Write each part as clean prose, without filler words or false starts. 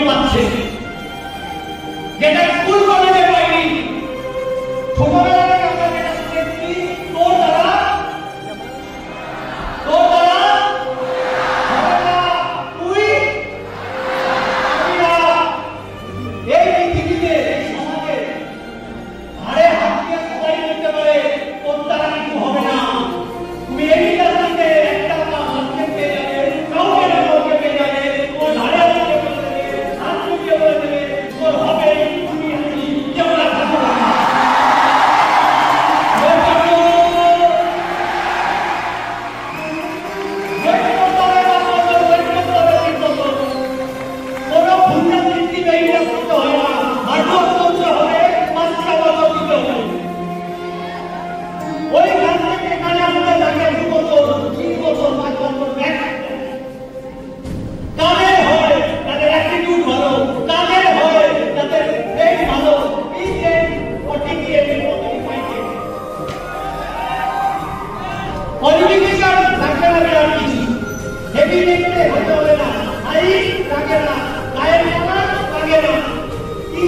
পাচ্ছে, যেটা স্কুল কলেজে পাইনি। ছোটবেলা থেকে আমরা যেটা শিখেছি, তোর দ্বারা তুই আমি না। এই পৃথিবীতে এই সমাজে ঘাড়ে হাত দিয়ে সবাই বলতে পারে তোর দ্বারা কিছু হবে না। তুমি এই রাস্তাতে একটা মানুষকে পেয়ে যাবে, কাউকে না কাউকে পেয়ে যাবে, তোর ঘাড়ে হাত দিয়ে বলে দেবে, হাত দিয়ে বলে দেবে তোর হবে, তুমি আমি কেউ না থাকবো না।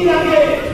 লাগে